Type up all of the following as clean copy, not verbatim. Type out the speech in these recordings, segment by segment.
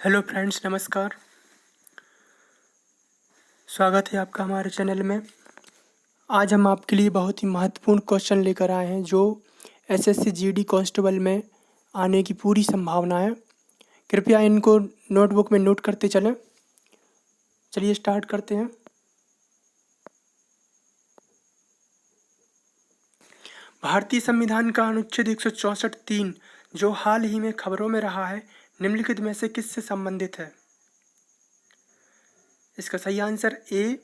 Hello friends, नमस्कार। स्वागत है आपका हमारे चैनल में। आज हम आपके लिए बहुत ही महत्वपूर्ण क्वेश्चन लेकर आए हैं जो एसएससी जीडी कांस्टेबल में आने की पूरी संभावना है। कृपया इनको नोटबुक में नोट करते चलें। चलिए स्टार्ट करते हैं। भारतीय संविधान का अनुच्छेद 164(3) जो हाल ही में खबरों में रहा है, निम्नलिखित में से किससे संबंधित है? इसका सही आंसर ए,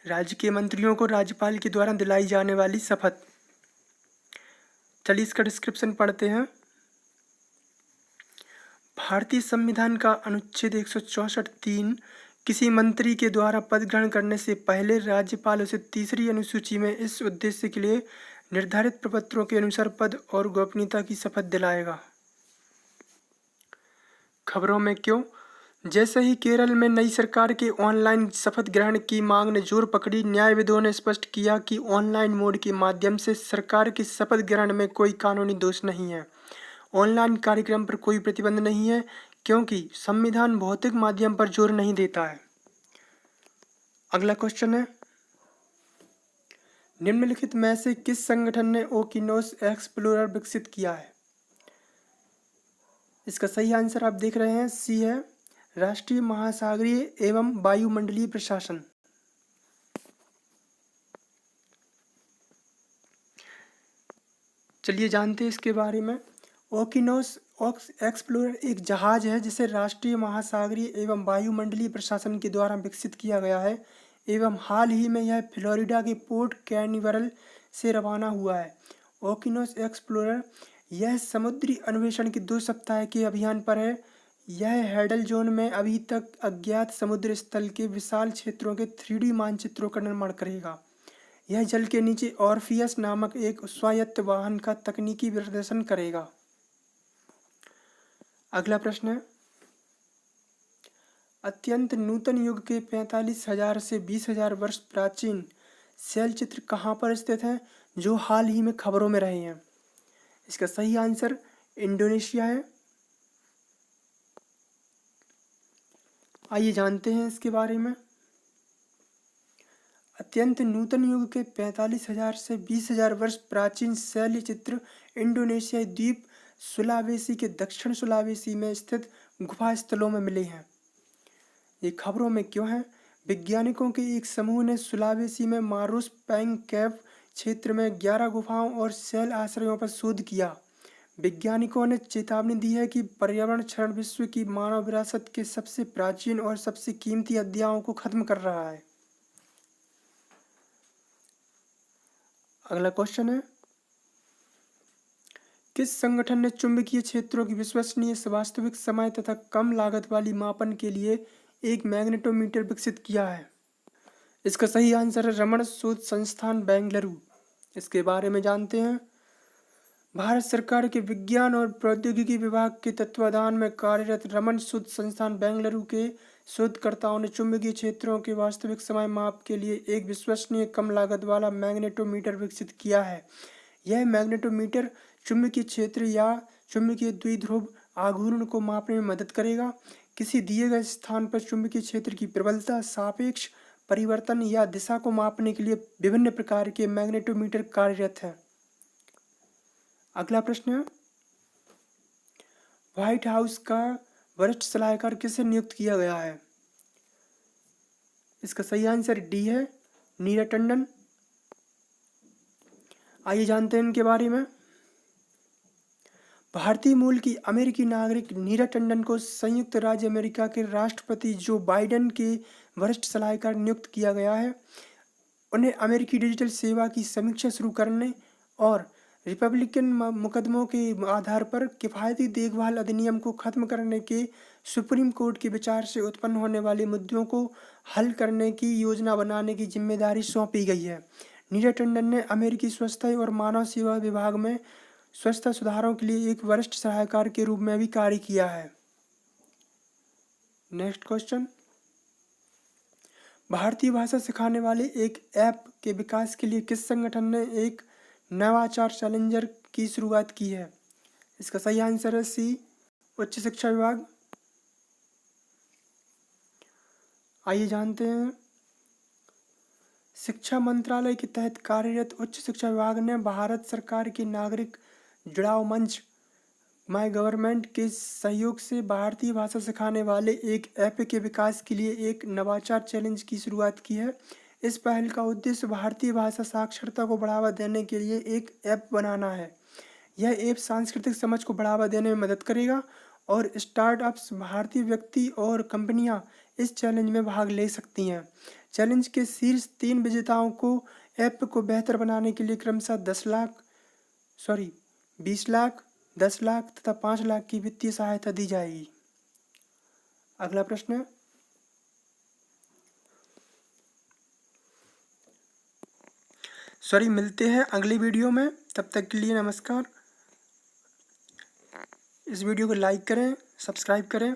राज्य के मंत्रियों को राज्यपाल के द्वारा दिलाई जाने वाली शपथ। चलिए इसका डिस्क्रिप्शन पढ़ते हैं। भारतीय संविधान का अनुच्छेद 164(3) किसी मंत्री के द्वारा पद ग्रहण करने से पहले राज्यपाल उसे तीसरी अनुसूची में इस उद्देश्य के लिए निर्धारित प्रपत्रों के अनुसार पद और गोपनीयता की शपथ दिलाएगा। खबरों में क्यों? जैसे ही केरल में नई सरकार के ऑनलाइन शपथ ग्रहण की मांग ने जोर पकड़ी, न्यायविदों ने स्पष्ट किया कि ऑनलाइन मोड के माध्यम से सरकार की शपथ ग्रहण में कोई कानूनी दोष नहीं है। ऑनलाइन कार्यक्रम पर कोई प्रतिबंध नहीं है क्योंकि संविधान भौतिक माध्यम पर जोर नहीं देता है। अगला क्वेश्चन है, निम्नलिखित में से किस संगठन ने ओकिनोस एक्सप्लोरर विकसित किया है? इसका सही आंसर आप देख रहे हैं, सी है, राष्ट्रीय महासागरीय एवं वायुमंडलीय प्रशासन। चलिए जानते हैं इसके बारे में। ओकिनोस एक्सप्लोरर एक जहाज है जिसे राष्ट्रीय महासागरीय एवं वायुमंडलीय प्रशासन के द्वारा विकसित किया गया है एवं हाल ही में यह फ्लोरिडा के पोर्ट कैनिवरल से रवाना हुआ है। ओकिनोस एक्सप्लोरर यह समुद्री अन्वेषण के 2 सप्ताह के अभियान पर है। यह हैडल जोन में अभी तक अज्ञात समुद्र स्थल के विशाल क्षेत्रों के 3D मानचित्रों का निर्माण करेगा। यह जल के नीचे ऑर्फियस नामक एक स्वायत्त वाहन का तकनीकी प्रदर्शन करेगा। अगला प्रश्न है, अत्यंत नूतन युग के 45,000 से 20,000 वर्ष प्राचीन शैल चित्र कहाँ पर स्थित हैं जो हाल ही में खबरों में रहे हैं? इसका सही आंसर इंडोनेशिया है। आइए जानते हैं इसके बारे में। अत्यंत नूतन युग के 45,000 से 20,000 वर्ष प्राचीन शैल चित्र इंडोनेशियाई द्वीप सुलावेसी के दक्षिण सुलावेसी में स्थित गुफा स्थलों में मिले हैं। ये खबरों में क्यों है? वैज्ञानिकों के एक समूह ने सुलावेसी में मारूस पैंग केव क्षेत्र में 11 गुफाओं और शैल आश्रयों पर शोध किया। वैज्ञानिकों ने चेतावनी दी है कि पर्यावरण क्षरण विश्व की मानव विरासत के सबसे प्राचीन और सबसे कीमती अध्यायों को खत्म कर रहा है। अगला क्वेश्चन है, किस संगठन ने चुंबकीय क्षेत्रों की विश्वसनीय वास्तविक समय तथा कम लागत वाली मापन के लिए एक मैग्नेटोमीटर विकसित किया है? इसका सही आंसर है रमन शोध संस्थान बेंगलुरु। इसके बारे में जानते हैं। भारत सरकार के विज्ञान और प्रौद्योगिकी विभाग के तत्वाधान में कार्यरत रमन शोध संस्थान बेंगलुरु के शोधकर्ताओं ने चुंबकीय क्षेत्रों के वास्तविक समय माप के लिए एक विश्वसनीय कम लागत वाला मैग्नेटोमीटर विकसित किया है। यह मैग्नेटोमीटर चुंबकीय क्षेत्र या चुंबकीय द्विध्रुव आघूर्ण को मापने में मदद करेगा। किसी दिए गए स्थान पर चुंबकीय क्षेत्र की प्रबलता, सापेक्ष परिवर्तन या दिशा को मापने के लिए विभिन्न प्रकार के मैग्नेटोमीटर कार्यरत हैं। अगला प्रश्न है, व्हाइट हाउस का वरिष्ठ सलाहकार किसे नियुक्त किया गया है? इसका सही आंसर डी है, नीरा टंडन। आइए जानते हैं इनके बारे में। भारतीय मूल की अमेरिकी नागरिक नीरा टंडन को संयुक्त राज्य अमेरिका के राष्ट्रपति जो बाइडेन के वरिष्ठ सलाहकार नियुक्त किया गया है। उन्हें अमेरिकी डिजिटल सेवा की समीक्षा शुरू करने और रिपब्लिकन मुकदमों के आधार पर किफ़ायती देखभाल अधिनियम को खत्म करने के सुप्रीम कोर्ट के विचार से उत्पन्न होने वाले मुद्दों को हल करने की योजना बनाने की जिम्मेदारी सौंपी गई है। नीरा टंडन ने अमेरिकी स्वास्थ्य और मानव सेवा विभाग में स्वच्छता सुधारों के लिए एक वरिष्ठ सलाहकार के रूप में भी कार्य किया है। नेक्स्ट क्वेश्चन, भारतीय भाषा सिखाने वाले एक ऐप के विकास के लिए किस संगठन ने एक नवाचार चैलेंजर की शुरुआत की है? इसका सही आंसर है सी, उच्च शिक्षा विभाग। आइए जानते हैं। शिक्षा मंत्रालय के तहत कार्यरत उच्च शिक्षा विभाग ने भारत सरकार की नागरिक जुड़ाव मंच माय गवर्नमेंट के सहयोग से भारतीय भाषा सिखाने वाले एक ऐप के विकास के लिए एक नवाचार चैलेंज की शुरुआत की है। इस पहल का उद्देश्य भारतीय भाषा साक्षरता को बढ़ावा देने के लिए एक ऐप बनाना है। यह ऐप सांस्कृतिक समझ को बढ़ावा देने में मदद करेगा और स्टार्टअप्स, भारतीय व्यक्ति और कंपनियां इस चैलेंज में भाग ले सकती हैं। चैलेंज के शीर्ष 3 विजेताओं को ऐप को बेहतर बनाने के लिए क्रमशः 20 लाख, 10 लाख तथा 5 लाख की वित्तीय सहायता दी जाएगी। अगला प्रश्न। मिलते हैं अगली वीडियो में, तब तक के लिए नमस्कार। इस वीडियो को लाइक करें, सब्सक्राइब करें।